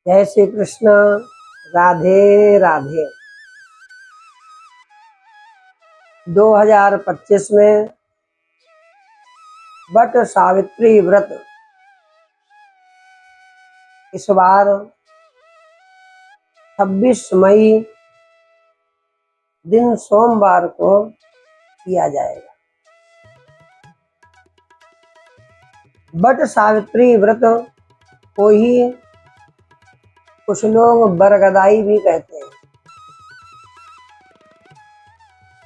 जय श्री कृष्ण। राधे राधे। 2025 में वट सावित्री व्रत इस बार 26 मई दिन सोमवार को किया जाएगा। वट सावित्री व्रत को ही कुछ लोग बरगदाई भी कहते हैं।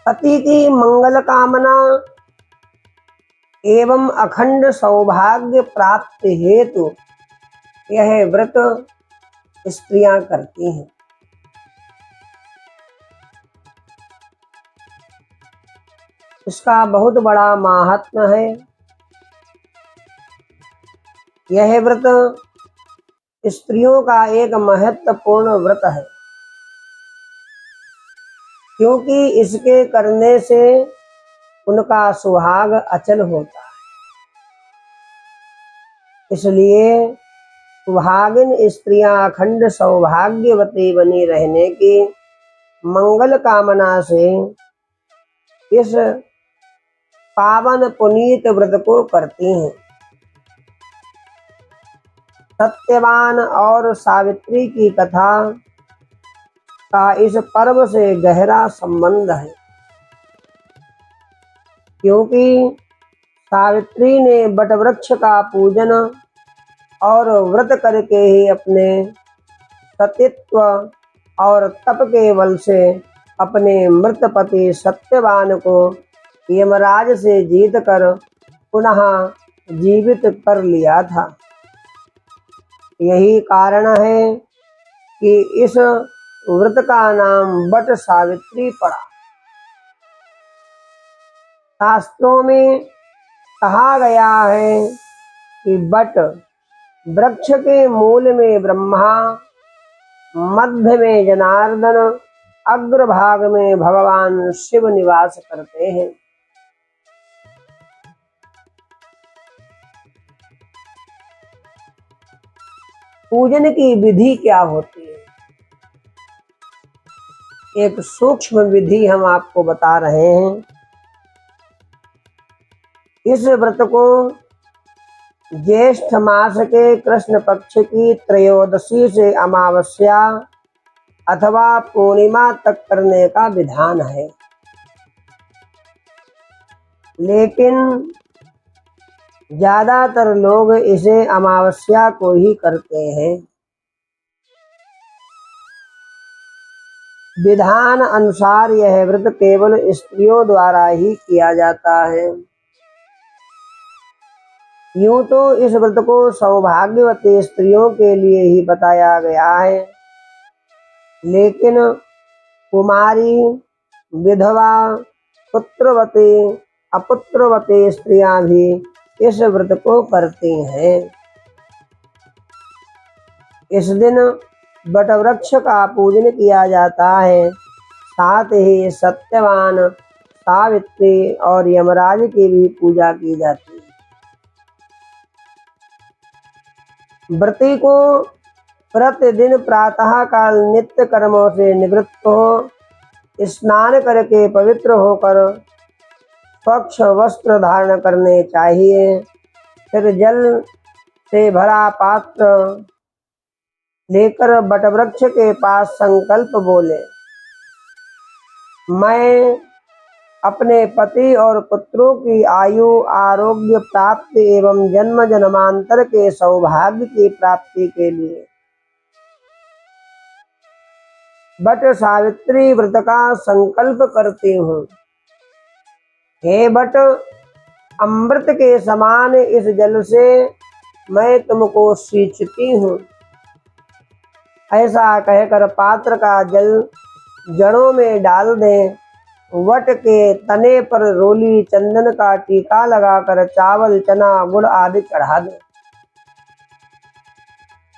पति की मंगल कामना एवं अखंड सौभाग्य प्राप्ति हेतु यह व्रत स्त्रियां करती हैं। इसका बहुत बड़ा महात्म्य है। यह व्रत स्त्रियों का एक महत्वपूर्ण व्रत है, क्योंकि इसके करने से उनका सुहाग अचल होता है। इसलिए सुहागिन स्त्रियां अखंड सौभाग्यवती बनी रहने की मंगल कामना से इस पावन पुनीत व्रत को करती हैं। सत्यवान और सावित्री की कथा का इस पर्व से गहरा संबंध है, क्योंकि सावित्री ने वटवृक्ष का पूजन और व्रत करके ही अपने सतीत्व और तप के बल से अपने मृत पति सत्यवान को यमराज से जीत कर पुनः जीवित कर लिया था। यही कारण है कि इस व्रत का नाम वट सावित्री पड़ा। शास्त्रों में कहा गया है कि वट वृक्ष के मूल में ब्रह्मा, मध्य में जनार्दन, अग्रभाग में भगवान शिव निवास करते हैं। पूजन की विधि क्या होती है? एक सूक्ष्म विधि हम आपको बता रहे हैं। इस व्रत को ज्येष्ठ मास के कृष्ण पक्ष की त्रयोदशी से अमावस्या अथवा पूर्णिमा तक करने का विधान है, लेकिन ज्यादातर लोग इसे अमावस्या को ही करते हैं। विधान अनुसार यह व्रत केवल स्त्रियों द्वारा ही किया जाता है। यूं तो इस व्रत को सौभाग्यवती स्त्रियों के लिए ही बताया गया है, लेकिन कुमारी, विधवा, पुत्रवती, अपुत्रवती स्त्रियां भी इस व्रत को करती हैं। इस दिन वटवृक्ष का पूजन किया जाता है, साथ ही सत्यवान, सावित्री और यमराज की भी पूजा की जाती है। व्रती को प्रतिदिन प्रातः काल नित्य कर्मों से निवृत्त हो स्नान करके पवित्र होकर स्वच्छ वस्त्र धारण करने चाहिए। फिर जल से भरा पात्र लेकर वटवृक्ष के पास संकल्प बोले, मैं अपने पति और पुत्रों की आयु, आरोग्य प्राप्ति एवं जन्म जन्मांतर के सौभाग्य की प्राप्ति के लिए वट सावित्री व्रत का संकल्प करती हूँ। हे वट, अमृत के समान इस जल से मैं तुमको सींचती हूँ। ऐसा कहकर पात्र का जल जड़ों में डाल दें। वट के तने पर रोली चंदन का टीका लगाकर चावल, चना, गुड़ आदि चढ़ा दें।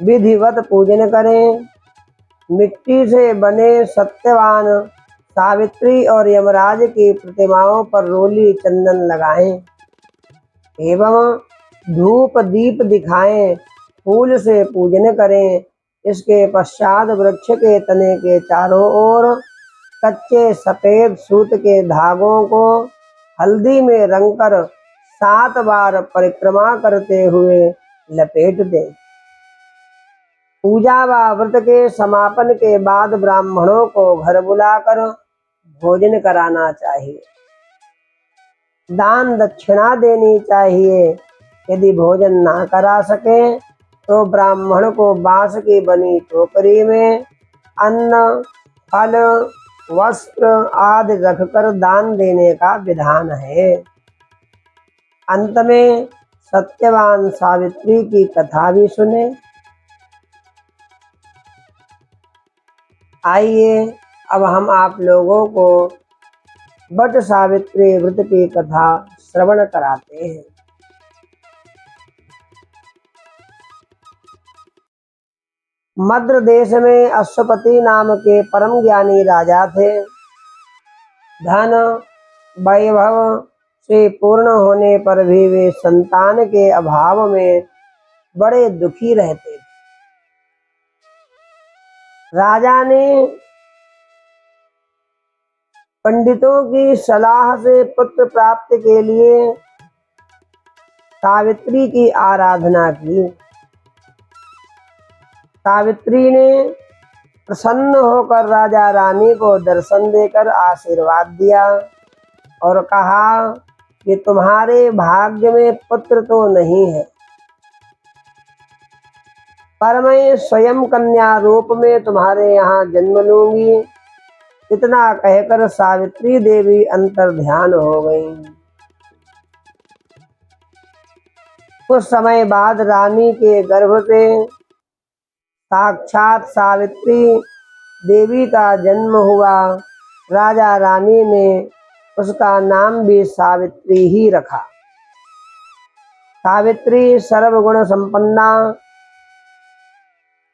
विधिवत पूजन करें। मिट्टी से बने सत्यवान, सावित्री और यमराज की प्रतिमाओं पर रोली चंदन लगाएं एवं धूप दीप दिखाएं। फूल से पूजन करें। इसके पश्चात वृक्ष के तने के चारों ओर कच्चे सफेद सूत के धागों को हल्दी में रंगकर 7 बार परिक्रमा करते हुए लपेट दे। पूजा व व्रत के समापन के बाद ब्राह्मणों को घर बुलाकर भोजन कराना चाहिए। दान दक्षिणा देनी चाहिए। यदि भोजन ना करा सके तो ब्राह्मण को बांस की बनी टोकरी में अन्न, फल, वस्त्र आदि रखकर दान देने का विधान है। अंत में सत्यवान सावित्री की कथा भी सुने। आइए अब हम आप लोगों को वट सावित्री व्रत की कथा श्रवण कराते हैं। मद्र देश में अश्वपति नाम के परम ज्ञानी राजा थे। धन वैभव से पूर्ण होने पर भी वे संतान के अभाव में बड़े दुखी रहते थे। राजा ने पंडितों की सलाह से पुत्र प्राप्ति के लिए सावित्री की आराधना की। सावित्री ने प्रसन्न होकर राजा रानी को दर्शन देकर आशीर्वाद दिया और कहा कि तुम्हारे भाग्य में पुत्र तो नहीं है, पर मैं स्वयं कन्या रूप में तुम्हारे यहाँ जन्म लूंगी। इतना कहकर सावित्री देवी अंतर्ध्यान हो गई। कुछ समय बाद रानी के गर्भ से साक्षात सावित्री देवी का जन्म हुआ। राजा रानी ने उसका नाम भी सावित्री ही रखा। सावित्री सर्वगुण संपन्ना,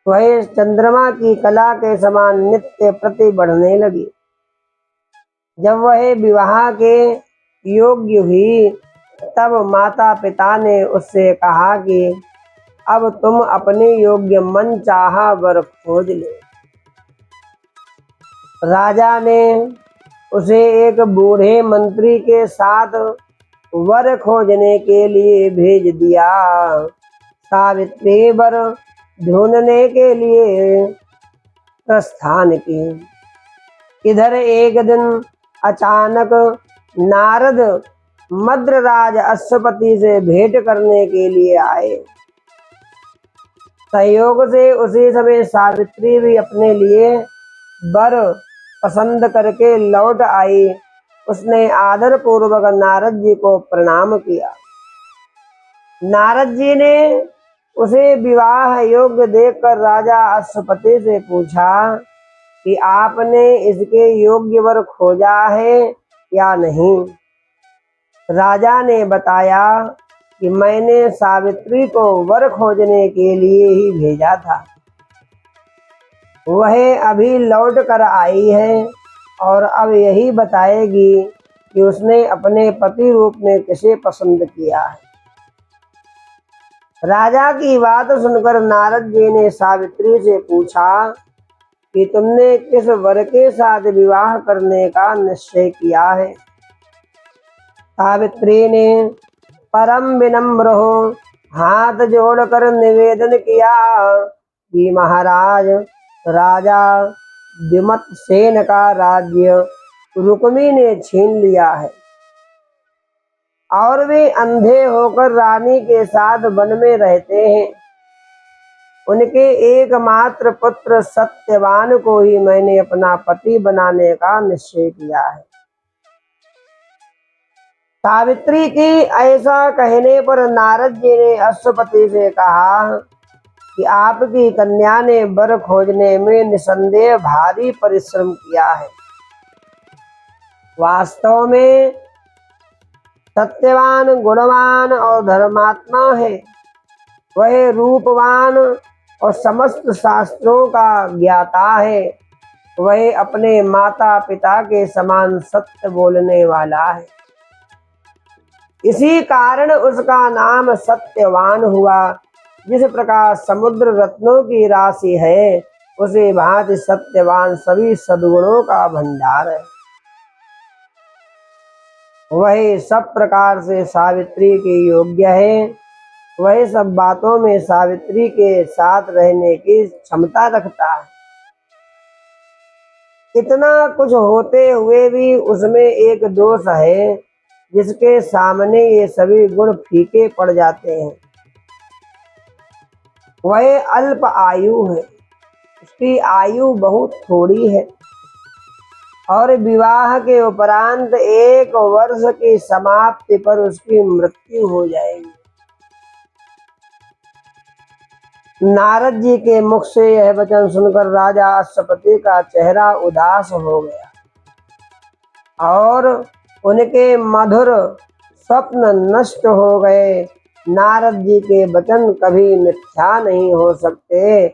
वह चंद्रमा की कला के समान नित्य प्रति बढ़ने लगी। जब वह विवाह के योग्य हुई तब माता पिता ने उससे कहा कि अब तुम अपने योग्य मन चाहा वर खोज ले। राजा ने उसे एक बूढ़े मंत्री के साथ वर खोजने के लिए भेज दिया। सावित्री वर ढूंढने के लिए प्रस्थान की। इधर एक दिन अचानक नारद मद्रराज अश्वपति से भेंट करने के लिए आए। संयोग से उसी समय सावित्री भी अपने लिए वर पसंद करके लौट आई। उसने आदर पूर्वक नारद जी को प्रणाम किया। नारद जी ने उसे विवाह योग्य देखकर राजा अश्वपति से पूछा कि आपने इसके योग्य वर खोजा है या नहीं। राजा ने बताया कि मैंने सावित्री को वर खोजने के लिए ही भेजा था। वह अभी लौट कर आई है और अब यही बताएगी कि उसने अपने पति रूप में किसे पसंद किया है। राजा की बात सुनकर नारद जी ने सावित्री से पूछा कि तुमने किस वर के साथ विवाह करने का निश्चय किया है। सावित्री ने परम विनम्र हो हाथ जोड़कर निवेदन किया कि महाराज, राजा द्युमत्सेन का राज्य रुक्मी ने छीन लिया है और वे अंधे होकर रानी के साथ वन में रहते हैं। उनके एकमात्र पुत्र सत्यवान को ही मैंने अपना पति बनाने का निश्चय किया है। सावित्री की ऐसा कहने पर नारद जी ने अश्वपति से कहा कि आपकी कन्या ने वर खोजने में निसंदेह भारी परिश्रम किया है। वास्तव में सत्यवान, गुणवान और धर्मात्मा है। वह रूपवान और समस्त शास्त्रों का ज्ञाता है। वह अपने माता पिता के समान सत्य बोलने वाला है। इसी कारण उसका नाम सत्यवान हुआ। जिस प्रकार समुद्र रत्नों की राशि है, उसे भांति सत्यवान सभी सद्गुणों का भंडार है। वही सब प्रकार से सावित्री के योग्य है। वही सब बातों में सावित्री के साथ रहने की क्षमता रखता है। इतना कुछ होते हुए भी उसमें एक दोष है, जिसके सामने ये सभी गुण फीके पड़ जाते हैं। वह अल्प आयु है, उसकी आयु बहुत थोड़ी है और विवाह के उपरांत 1 वर्ष की समाप्ति पर उसकी मृत्यु हो जाएगी। नारद जी के मुख से यह वचन सुनकर राजा अश्वपति का चेहरा उदास हो गया और उनके मधुर स्वप्न नष्ट हो गए। नारद जी के वचन कभी मिथ्या नहीं हो सकते,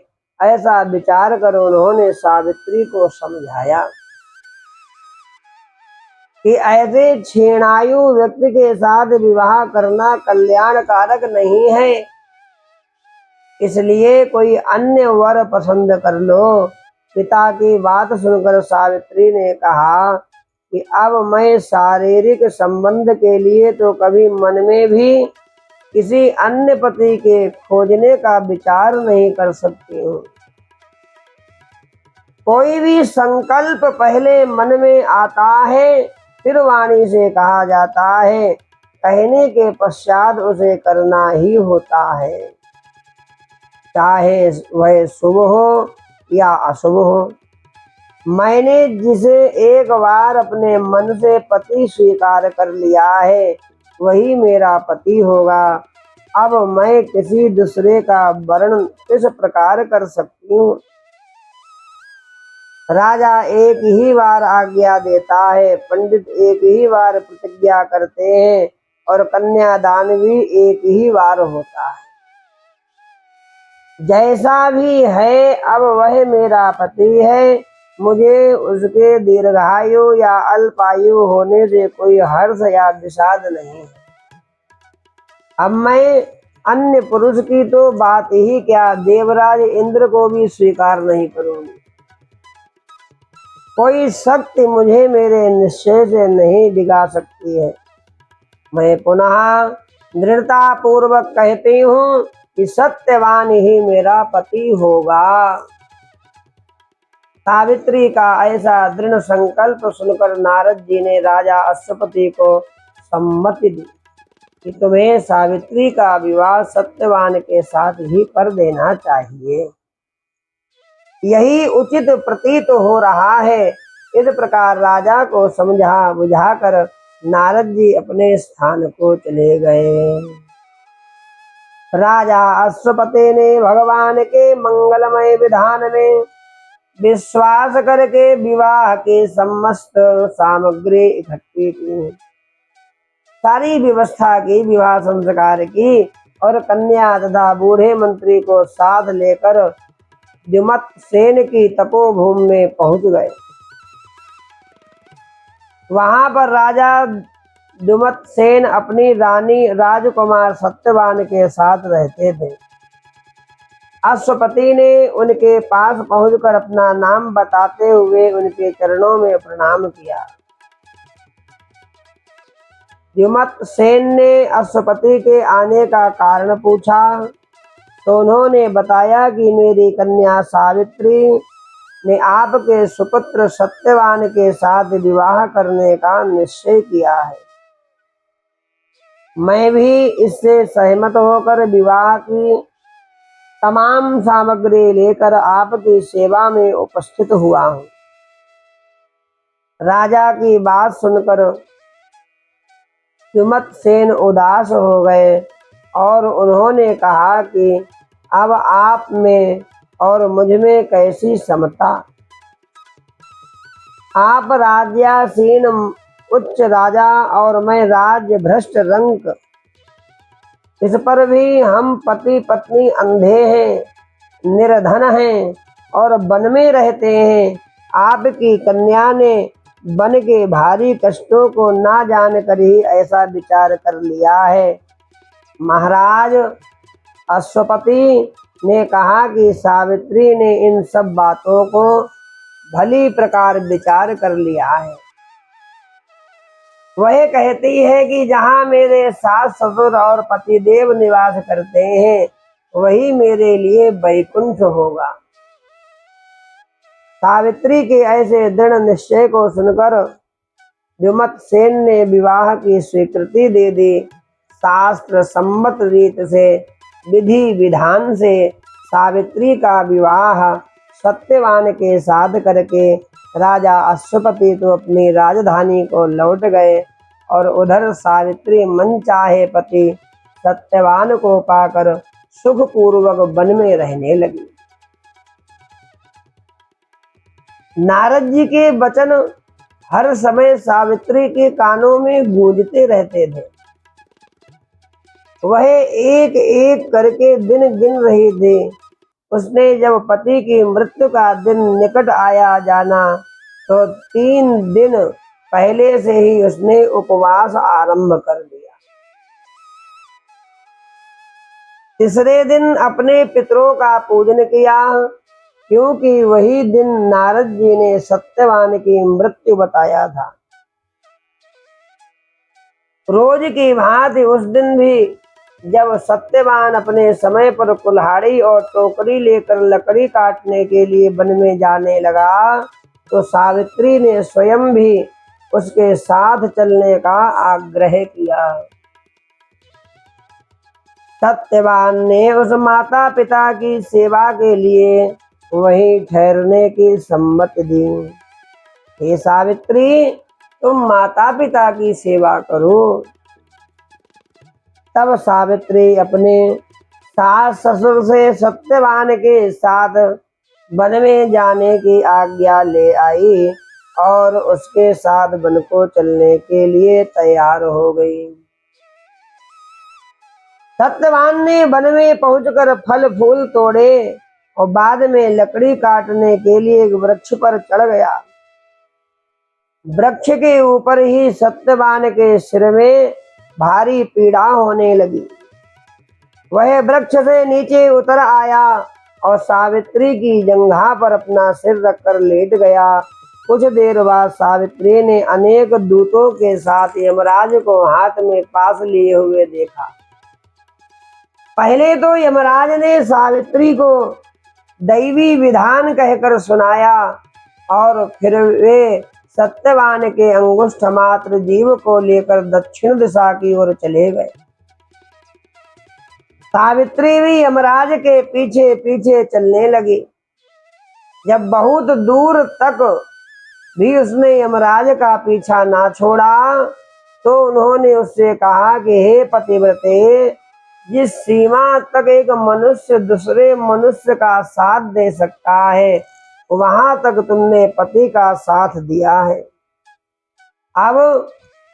ऐसा विचार कर उन्होंने सावित्री को समझाया कि ऐसे क्षीणायु व्यक्ति के साथ विवाह करना कल्याणकारक नहीं है, इसलिए कोई अन्य वर पसंद कर लो। पिता की बात सुनकर सावित्री ने कहा कि अब मैं शारीरिक संबंध के लिए तो कभी मन में भी किसी अन्य पति के खोजने का विचार नहीं कर सकती हूँ। कोई भी संकल्प पहले मन में आता है, फिर वाणी से कहा जाता है, कहने के पश्चात उसे करना ही होता है, चाहे वह शुभ हो या अशुभ हो। मैंने जिसे एक बार अपने मन से पति स्वीकार कर लिया है, वही मेरा पति होगा। अब मैं किसी दूसरे का वर्ण किस प्रकार कर सकती हूँ। राजा एक ही बार आज्ञा देता है, पंडित एक ही बार प्रतिज्ञा करते हैं और कन्यादान भी एक ही बार होता है। जैसा भी है, अब वह मेरा पति है। मुझे उसके दीर्घायु या अल्पायु होने से कोई हर्ष या विषाद नहीं है। अब मैं अन्य पुरुष की तो बात ही क्या, देवराज इंद्र को भी स्वीकार नहीं करूंगी। कोई शक्ति मुझे मेरे निश्चय से नहीं डिगा सकती है। मैं पुनः दृढ़ता पूर्वक कहती हूँ कि सत्यवान ही मेरा पति होगा। सावित्री का ऐसा दृढ़ संकल्प सुनकर नारद जी ने राजा अश्वपति को सम्मति दी कि तुम्हें सावित्री का विवाह सत्यवान के साथ ही कर देना चाहिए, यही उचित प्रतीत हो रहा है। इस प्रकार राजा को समझा बुझाकर नारद जी अपने स्थान को चले गए। राजा अश्वपति ने भगवान के मंगलमय विधान में विश्वास करके विवाह के समस्त सामग्री इकट्ठी की, सारी व्यवस्था की, विवाह संस्कार की और कन्या तथा बूढ़े मंत्री को साथ लेकर द्युमत सेन की तपोभूमि में पहुंच गए। वहां पर राजा द्युमत सेन अपनी रानी राजकुमार सत्यवान के साथ रहते थे। अश्वपति ने उनके पास पहुंचकर अपना नाम बताते हुए उनके चरणों में प्रणाम किया। द्युमत सेन ने अश्वपति के आने का कारण पूछा तो उन्होंने बताया कि मेरी कन्या सावित्री ने आपके सुपुत्र सत्यवान के साथ विवाह करने का निश्चय किया है। मैं भी इससे सहमत होकर विवाह की तमाम सामग्री लेकर आपकी सेवा में उपस्थित हुआ हूँ। राजा की बात सुनकर द्युमत सेन उदास हो गए और उन्होंने कहा कि अब आप में और मुझ में कैसी समता। आप राज्यासीन उच्च राजा और मैं राज्य भ्रष्ट रंक, इस पर भी हम पति पत्नी अंधे हैं, निर्धन हैं और वन में रहते हैं। आपकी कन्या ने वन के भारी कष्टों को ना जानकर ही ऐसा विचार कर लिया है। महाराज, अश्वपति ने कहा कि सावित्री ने इन सब बातों को भली प्रकार विचार कर लिया है। वह कहती है कि जहाँ मेरे सास ससुर और पतिदेव निवास करते हैं वही मेरे लिए वैकुंठ होगा। सावित्री के ऐसे दृढ़ निश्चय को सुनकर द्युमत सेन ने विवाह की स्वीकृति दे दी। शास्त्र सम्मत रीत से विधि विधान से सावित्री का विवाह सत्यवान के साथ करके राजा अश्वपति तो अपनी राजधानी को लौट गए और उधर सावित्री मनचाहे पति सत्यवान को पाकर सुखपूर्वक वन में रहने लगी। नारद जी के वचन हर समय सावित्री के कानों में गूंजते रहते थे। वह एक एक करके दिन गिन रही थी। उसने जब पति की मृत्यु का दिन निकट आया जाना तो 3 दिन पहले से ही उसने उपवास आरंभ कर दिया। तीसरे दिन अपने पितरों का पूजन किया, क्योंकि वही दिन नारद जी ने सत्यवान की मृत्यु बताया था। रोज की भांति उस दिन भी जब सत्यवान अपने समय पर कुल्हाड़ी और टोकरी लेकर लकड़ी काटने के लिए वन में जाने लगा तो सावित्री ने स्वयं भी उसके साथ चलने का आग्रह किया। सत्यवान ने उस माता पिता की सेवा के लिए वहीं ठहरने की सम्मति दी। हे सावित्री, तुम माता पिता की सेवा करो। तब सावित्री अपने सास ससुर से सत्यवान के साथ वन में जाने की आज्ञा ले आई और उसके साथ वन को चलने के लिए तैयार हो गई। सत्यवान ने वन में पहुंचकर फल फूल तोड़े और बाद में लकड़ी काटने के लिए एक वृक्ष पर चढ़ गया। वृक्ष के ऊपर ही सत्यवान के सिर में भारी पीड़ा होने लगी। वह वृक्ष से नीचे उतर आया और सावित्री की जंघा पर अपना सिर रखकर लेट गया। कुछ देर बाद सावित्री ने अनेक दूतों के साथ यमराज को हाथ में पास लिए हुए देखा। पहले तो यमराज ने सावित्री को दैवी विधान कहकर सुनाया और फिर वे सत्यवान के अंगुष्ठ मात्र जीव को लेकर दक्षिण दिशा की ओर चले गए। सावित्री भी यमराज के पीछे पीछे चलने लगी। जब बहुत दूर तक भी उसने यमराज का पीछा ना छोड़ा तो उन्होंने उससे कहा कि हे पतिव्रते, जिस सीमा तक एक मनुष्य दूसरे मनुष्य का साथ दे सकता है वहां तक तुमने पति का साथ दिया है। अब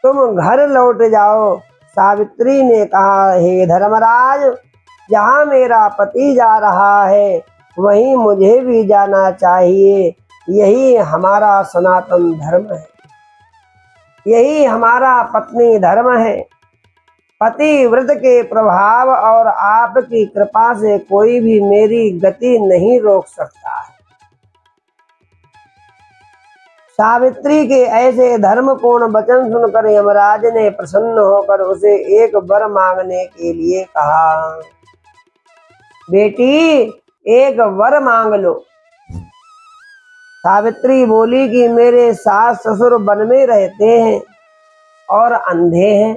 तुम घर लौट जाओ। सावित्री ने कहा, हे धर्मराज, जहाँ मेरा पति जा रहा है वहीं मुझे भी जाना चाहिए। यही हमारा सनातन धर्म है, यही हमारा पत्नी धर्म है। पतिव्रत के प्रभाव और आपकी कृपा से कोई भी मेरी गति नहीं रोक सकता है। सावित्री के ऐसे धर्मपूर्ण वचन सुनकर यमराज ने प्रसन्न होकर उसे एक वर मांगने के लिए कहा। बेटी, एक वर मांग लो। सावित्री बोली कि मेरे सास ससुर वन में रहते हैं और अंधे हैं।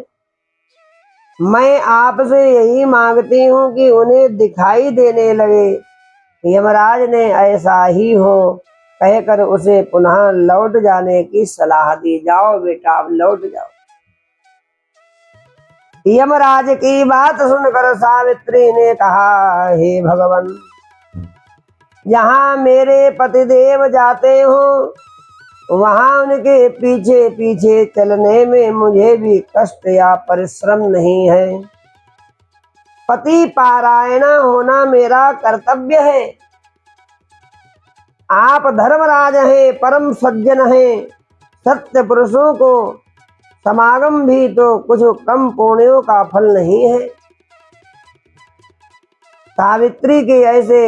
मैं आपसे यही मांगती हूँ कि उन्हें दिखाई देने लगे। यमराज ने ऐसा ही हो कहकर उसे पुनः लौट जाने की सलाह दी। जाओ बेटा, अब लौट जाओ। यमराज की बात सुनकर सावित्री ने कहा, हे भगवान, जहाँ मेरे पतिदेव जाते हो वहां उनके पीछे पीछे चलने में मुझे भी कष्ट या परिश्रम नहीं है। पति पारायणा होना मेरा कर्तव्य है। आप धर्मराज हैं, परम सज्जन हैं। सत्य पुरुषों को समागम भी तो कुछ कम पुण्यों का फल नहीं है। सावित्री के ऐसे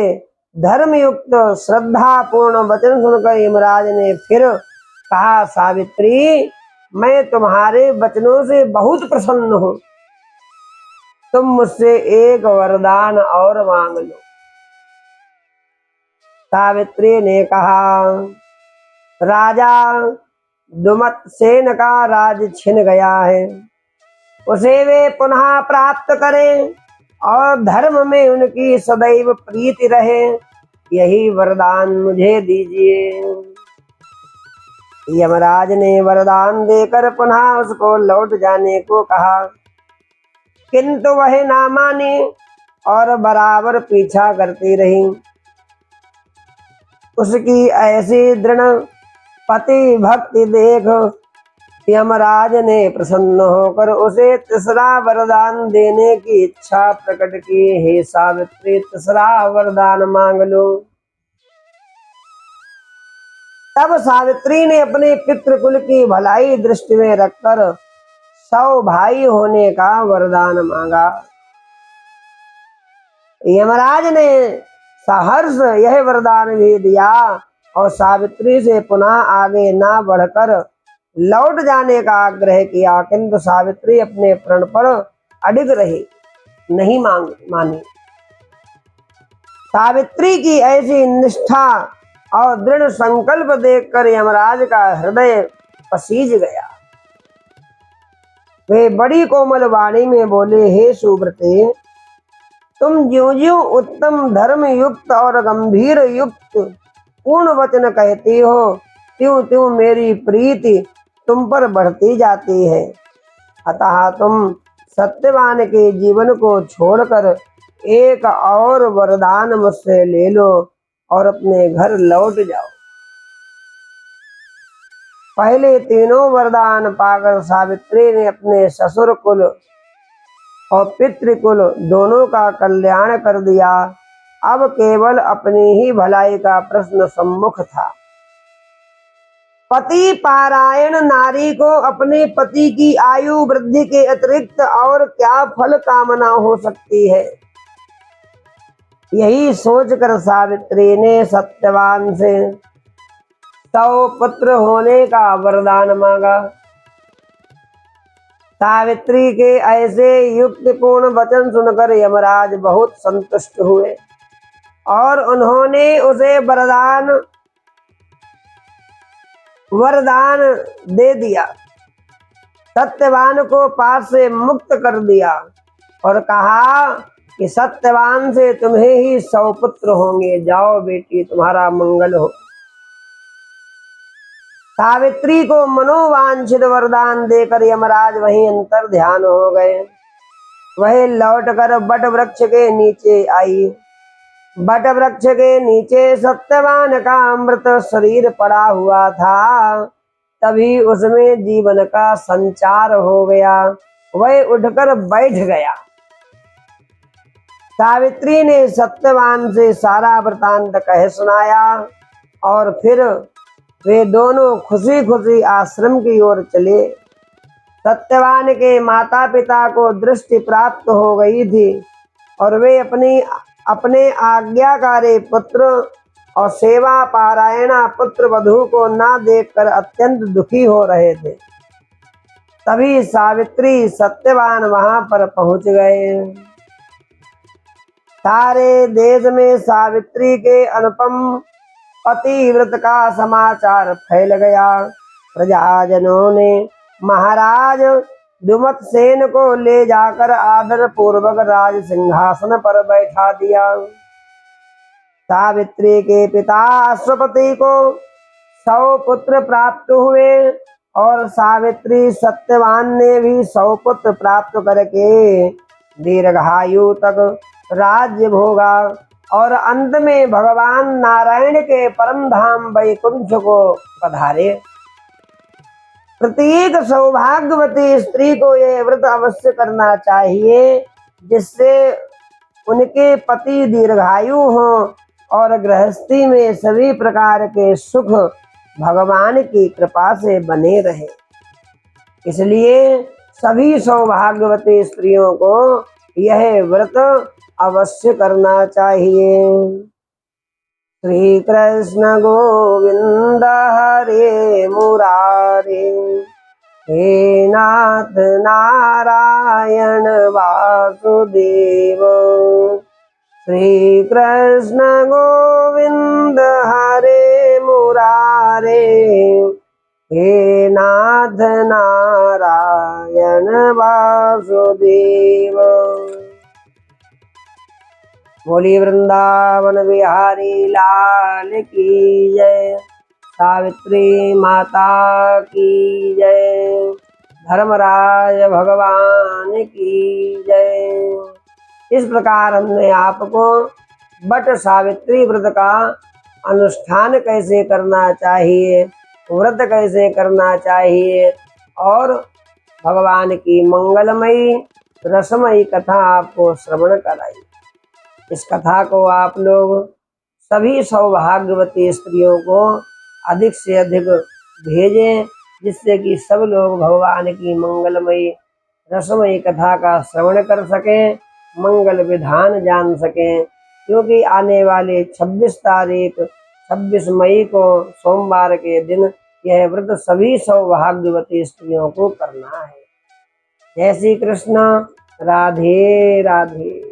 धर्मयुक्त श्रद्धापूर्ण वचन सुनकर यमराज ने फिर कहा, सावित्री, मैं तुम्हारे वचनों से बहुत प्रसन्न हूं, तुम मुझसे एक वरदान और मांग लो। सावित्री ने कहा, राजा दुमतसेन का राज छिन गया है, उसे वे पुनः प्राप्त करें और धर्म में उनकी सदैव प्रीति रहे, यही वरदान मुझे दीजिए। यमराज ने वरदान देकर पुनः उसको लौट जाने को कहा, किंतु वह ना मानी और बराबर पीछा करती रही। उसकी ऐसी दृढ़ पति भक्ति देख यमराज ने प्रसन्न होकर उसे तीसरा वरदान देने की इच्छा प्रकट की। हे सावित्री, तीसरा वरदान मांग लो। तब सावित्री ने अपने पितृकुल की भलाई दृष्टि में रखकर 100 भाई होने का वरदान मांगा। यमराज ने सहर्ष यह वरदान भी दिया और सावित्री से पुनः आगे ना बढ़कर लौट जाने का आग्रह किया, किंतु सावित्री अपने प्रण पर अडिग रही, नहीं मानी। सावित्री की ऐसी निष्ठा और दृढ़ संकल्प देखकर यमराज का हृदय पसीज गया। वे बड़ी कोमल वाणी में बोले, हे सुव्रते, तुम ज्यों ज्यों उत्तम धर्म युक्त और गंभीर युक्त पूर्ण वचन कहती हो, त्यों त्यों मेरी प्रीति तुम पर बढ़ती जाती है। अतः तुम सत्यवान के जीवन को छोड़कर एक और वरदान मुझसे ले लो और अपने घर लौट जाओ। पहले तीनों वरदान पाकर सावित्री ने अपने ससुर कुल और पितृकुल दोनों का कल्याण कर दिया। अब केवल अपनी ही भलाई का प्रश्न सम्मुख था। पति पारायण नारी को अपने पति की आयु वृद्धि के अतिरिक्त और क्या फल कामना हो सकती है। यही सोचकर सावित्री ने सत्यवान से 100 पुत्र होने का वरदान मांगा। सावित्री के ऐसे युक्तिपूर्ण वचन सुनकर यमराज बहुत संतुष्ट हुए और उन्होंने उसे वरदान दे दिया। सत्यवान को पास से मुक्त कर दिया और कहा कि सत्यवान से तुम्हें ही 100 पुत्र होंगे, जाओ बेटी, तुम्हारा मंगल हो। सावित्री को मनोवांछित वरदान देकर यमराज वहीं अंतर ध्यान हो गए। वह लौटकर बट वृक्ष के नीचे आई। बट वृक्ष के नीचे सत्यवान का अमृत शरीर पड़ा हुआ था। तभी उसमें जीवन का संचार हो गया। वह उठकर बैठ गया। सावित्री ने सत्यवान से सारा वृतांत कह सुनाया और फिर वे दोनों खुशी खुशी आश्रम की ओर चले। सत्यवान के माता पिता को दृष्टि प्राप्त हो गई थी और वे अपने आज्ञाकारी पुत्र और सेवा पारायणा पुत्र वधू को ना देखकर अत्यंत दुखी हो रहे थे। तभी सावित्री सत्यवान वहां पर पहुंच गए। सारे देश में सावित्री के अनुपम पतिव्रत का समाचार फैल गया। प्रजाजनों ने महाराज दुमतसेन को ले जाकर आदर पूर्वक राज सिंहासन पर बैठा दिया। सावित्री के पिता अश्वपति को 100 पुत्र प्राप्त हुए और सावित्री सत्यवान ने भी 100 पुत्र प्राप्त करके दीर्घायु तक राज्य भोगा और अंत में भगवान नारायण के परम धाम वैकुंठ को पधारे। प्रत्येक सौभाग्यवती स्त्री को यह व्रत अवश्य करना चाहिए, जिससे उनके पति दीर्घायु हों और गृहस्थी में सभी प्रकार के सुख भगवान की कृपा से बने रहे। इसलिए सभी सौभाग्यवती स्त्रियों को यह व्रत अवश्य करना चाहिए। श्री कृष्ण गोविंद हरे मुरारे, हे नाथ नारायण वासुदेव। श्री कृष्ण गोविंद हरे मुरारे, हे नाथ नारायण वासुदेव। बोली वृंदावन बिहारी लाल की जय। सावित्री माता की जय। धर्मराज भगवान की जय। इस प्रकार हमने आपको बट सावित्री व्रत का अनुष्ठान कैसे करना चाहिए, व्रत कैसे करना चाहिए और भगवान की मंगलमयी रसमयी कथा आपको श्रवण कराई। इस कथा को आप लोग सभी सौभाग्यवती स्त्रियों को अधिक से अधिक भेजें, जिससे कि सब लोग भगवान की मंगलमयी रसमयी कथा का श्रवण कर सकें, मंगल विधान जान सकें। क्योंकि आने वाले 26 मई को सोमवार के दिन यह व्रत सभी सौभाग्यवती स्त्रियों को करना है। जय श्री कृष्ण। राधे राधे।